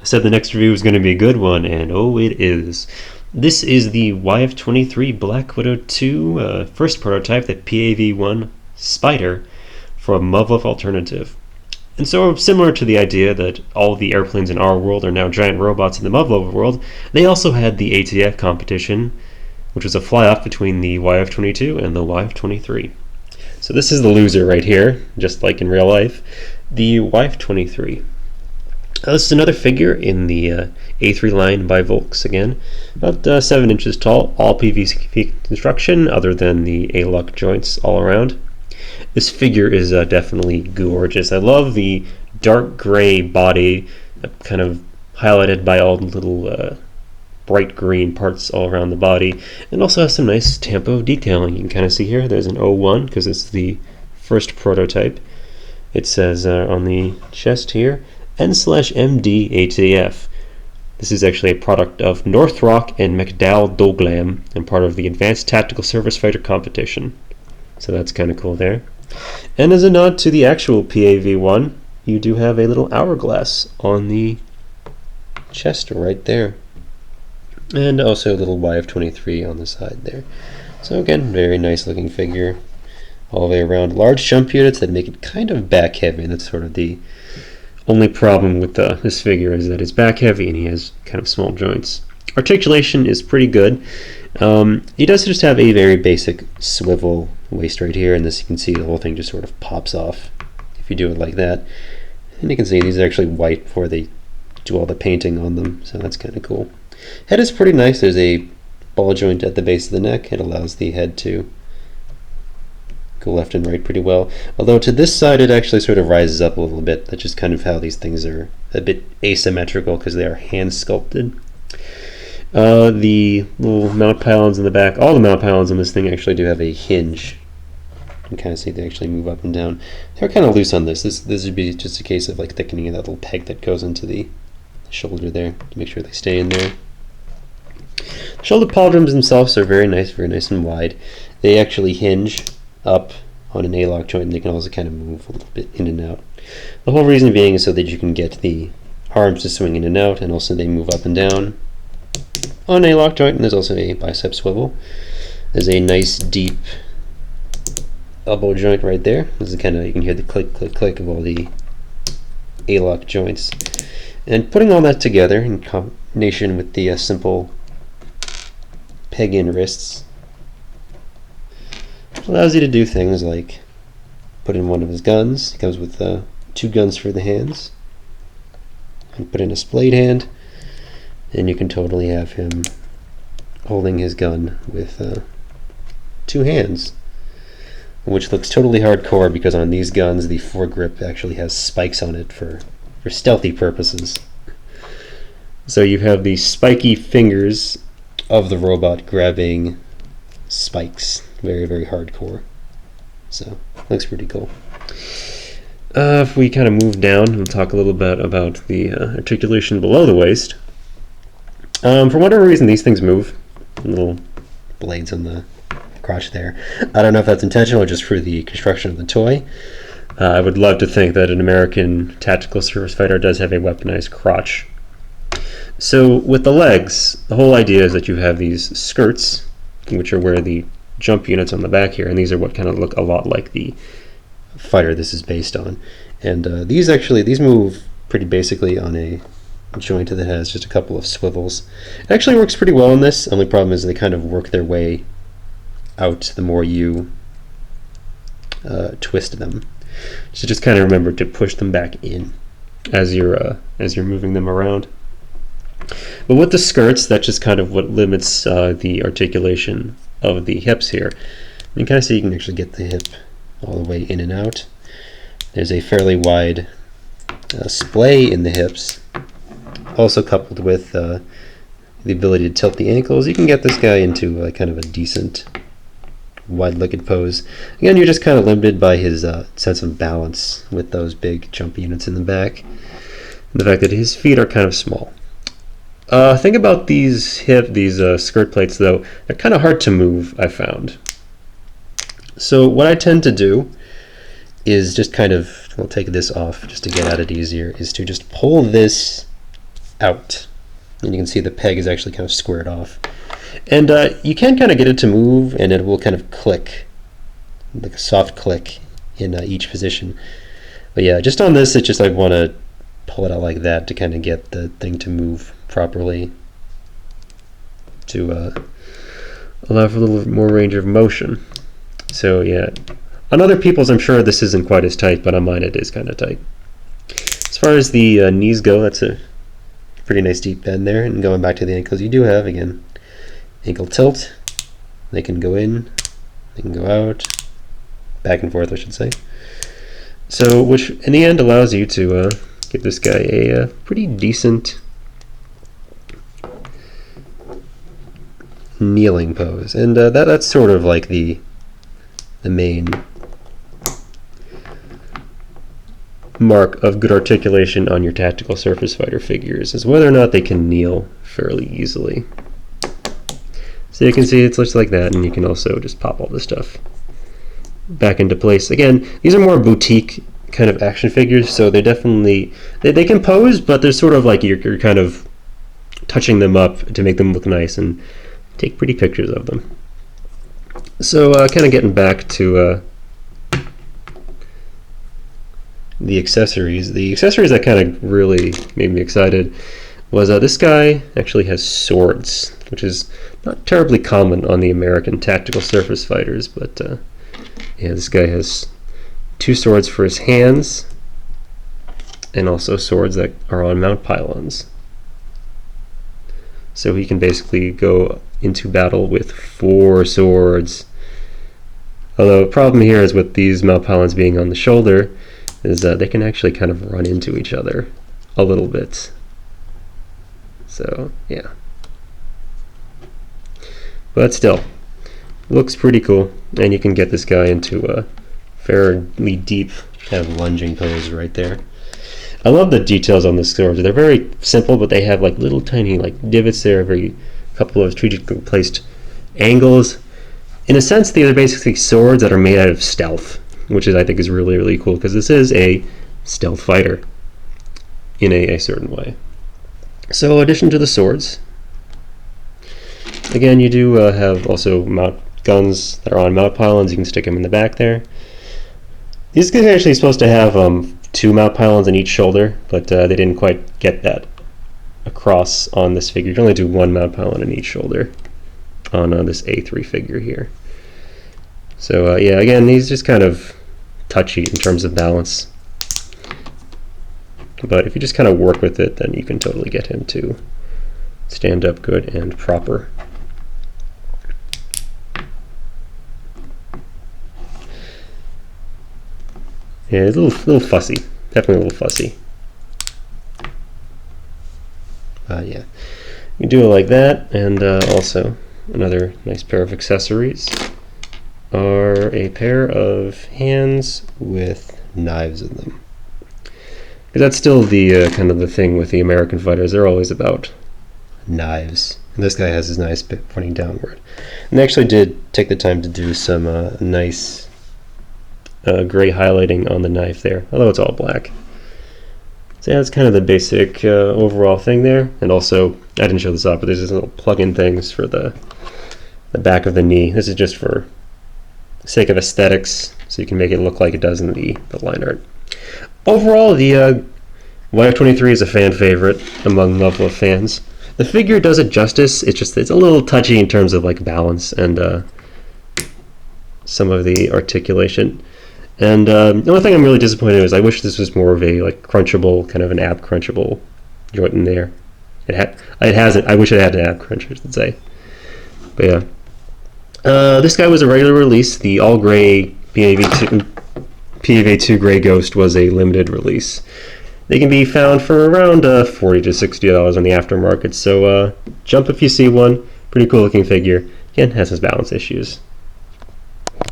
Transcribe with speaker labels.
Speaker 1: I said the next review was going to be a good one, and oh, it is. This is the YF-23 Black Widow 2 first prototype, the PAV-1 Spider from Muv-Luv Alternative. And so, similar to the idea that all the airplanes in our world are now giant robots in the Muv-Luv world, they also had the ATF competition, which was a fly-off between the YF-22 and the YF-23. So this is the loser right here, just like in real life, the YF-23. This is another figure in the A3 line by Volks again, about 7 inches tall, all PVC construction other than the A-lock joints all around. This figure is definitely gorgeous. I love the dark gray body, kind of highlighted by all the little bright green parts all around the body, and also has some nice tampo detailing. You can kind of see here there's an 01 because it's the first prototype. It says on the chest here, N/MD ATF. This is actually a product of Northrop and McDowell Douglas and part of the Advanced Tactical Surface Fighter competition. So that's kind of cool there. And as a nod to the actual PAV-1, you do have a little hourglass on the chest right there. And also a little YF-23 on the side there. So again, very nice looking figure all the way around. Large jump units that make it kind of back heavy, and that's sort of the only problem with this figure, is that it's back heavy and he has kind of small joints. Articulation is pretty good. He does just have a very basic swivel waist right here, and this you can see the whole thing just sort of pops off if you do it like that. And you can see these are actually white before they do all the painting on them, so that's kind of cool. Head is pretty nice. There's a ball joint at the base of the neck. It allows the head to go left and right pretty well. Although to this side it actually sort of rises up a little bit. That's just kind of how these things are a bit asymmetrical because they are hand sculpted. The little mount pylons in the back, all the mount pylons on this thing actually do have a hinge. You can kind of see they actually move up and down. They're kind of loose on this. This would be just a case of like thickening of that little peg that goes into the shoulder there to make sure they stay in there. The shoulder pauldrons themselves are very nice and wide. They actually hinge up on an A-lock joint, and they can also kind of move a little bit in and out. The whole reason being is so that you can get the arms to swing in and out, and also they move up and down on an A-lock joint. And there's also a bicep swivel. There's a nice deep elbow joint right there. This is kind of, you can hear the click click click of all the A-lock joints. And putting all that together in combination with the simple peg-in wrists allows you to do things like put in one of his guns. He comes with 2 guns for the hands. And put in a splayed hand, and you can totally have him holding his gun with 2 hands, which looks totally hardcore because on these guns the foregrip actually has spikes on it for stealthy purposes. So you have the spiky fingers of the robot grabbing spikes. Very, very hardcore. So, looks pretty cool. If we kind of move down and talk a little bit about the articulation below the waist. For whatever reason, these things move. Little blades on the crotch there. I don't know if that's intentional or just for the construction of the toy. I would love to think that an American tactical surface fighter does have a weaponized crotch. So with the legs, the whole idea is that you have these skirts, which are where the jump units on the back here, and these are what kind of look a lot like the fighter this is based on. And these move pretty basically on a joint that has just a couple of swivels. It actually works pretty well on this. Only problem is they kind of work their way out the more you twist them. So just kind of remember to push them back in as you're moving them around. But with the skirts, that's just kind of what limits the articulation of the hips here. You can kind of see you can actually get the hip all the way in and out. There's a fairly wide splay in the hips, also coupled with the ability to tilt the ankles. You can get this guy into kind of a decent wide-legged pose. Again, you're just kind of limited by his sense of balance with those big jump units in the back, and the fact that his feet are kind of small. Think about these skirt plates though. They're kind of hard to move, I found. So what I tend to do is just kind of, I'll take this off just to get at it easier, is to just pull this out. And you can see the peg is actually kind of squared off. And you can kind of get it to move, and it will kind of click, like a soft click in each position. But yeah, just on this, it's just I want to pull it out like that to kind of get the thing to move properly, to allow for a little more range of motion. So yeah, on other people's I'm sure this isn't quite as tight, but on mine it is kind of tight. As far as the knees go, that's a pretty nice deep bend there. And going back to the ankles, you do have, again, ankle tilt. They can go in, they can go out, back and forth I should say. So which in the end allows you to give this guy a pretty decent kneeling pose. And that's sort of like the main mark of good articulation on your tactical surface fighter figures, is whether or not they can kneel fairly easily. So you can see it's just like that, and you can also just pop all this stuff back into place. Again, these are more boutique kind of action figures, so they definitely they can pose, but they're sort of like you're kind of touching them up to make them look nice and take pretty pictures of them. So kind of getting back to the accessories that kind of really made me excited was this guy actually has swords, which is not terribly common on the American tactical surface fighters, but yeah, this guy has 2 swords for his hands, and also swords that are on mount pylons. So he can basically go into battle with 4 swords. Although the problem here is with these mount pylons being on the shoulder is they can actually kind of run into each other a little bit. So yeah, but still looks pretty cool, and you can get this guy into a fairly deep kind of lunging pose right there. I love the details on the swords. They're very simple, but they have like little tiny like divots there, very couple of strategically placed angles. In a sense, these are basically swords that are made out of stealth, which is I think is really, really cool, because this is a stealth fighter in a certain way. So in addition to the swords, again, you do have also mount guns that are on mount pylons. You can stick them in the back there. These guys are actually supposed to have 2 mount pylons in each shoulder, but they didn't quite get that across on this figure. You can only do 1 mount pylon in each shoulder on this A3 figure here. So yeah, again, he's just kind of touchy in terms of balance, but if you just kind of work with it, then you can totally get him to stand up good and proper. Yeah, it's a little fussy, definitely a little fussy. Yeah, you do it like that, and also another nice pair of accessories are a pair of hands with knives in them. Because that's still the kind of the thing with the American fighters. They're always about knives. And this guy has his knife pointing downward. And they actually did take the time to do some nice gray highlighting on the knife there, although it's all black. So yeah, that's kind of the basic overall thing there. And also, I didn't show this off, but there's these little plug-in things for the back of the knee. This is just for the sake of aesthetics, so you can make it look like it does in the line art. Overall, the YF-23 is a fan favorite among Muv-Luv fans. The figure does it justice. It's a little touchy in terms of like balance and some of the articulation. And the only thing I'm really disappointed in is I wish this was more of a like crunchable, kind of an ab crunchable joint in there. It hasn't. I wish it had an ab crunch, I should say. But yeah, this guy was a regular release. The all gray PAV-2 Gray Ghost was a limited release. They can be found for around $40 to $60 on the aftermarket. So jump if you see one. Pretty cool looking figure. Again, has his balance issues.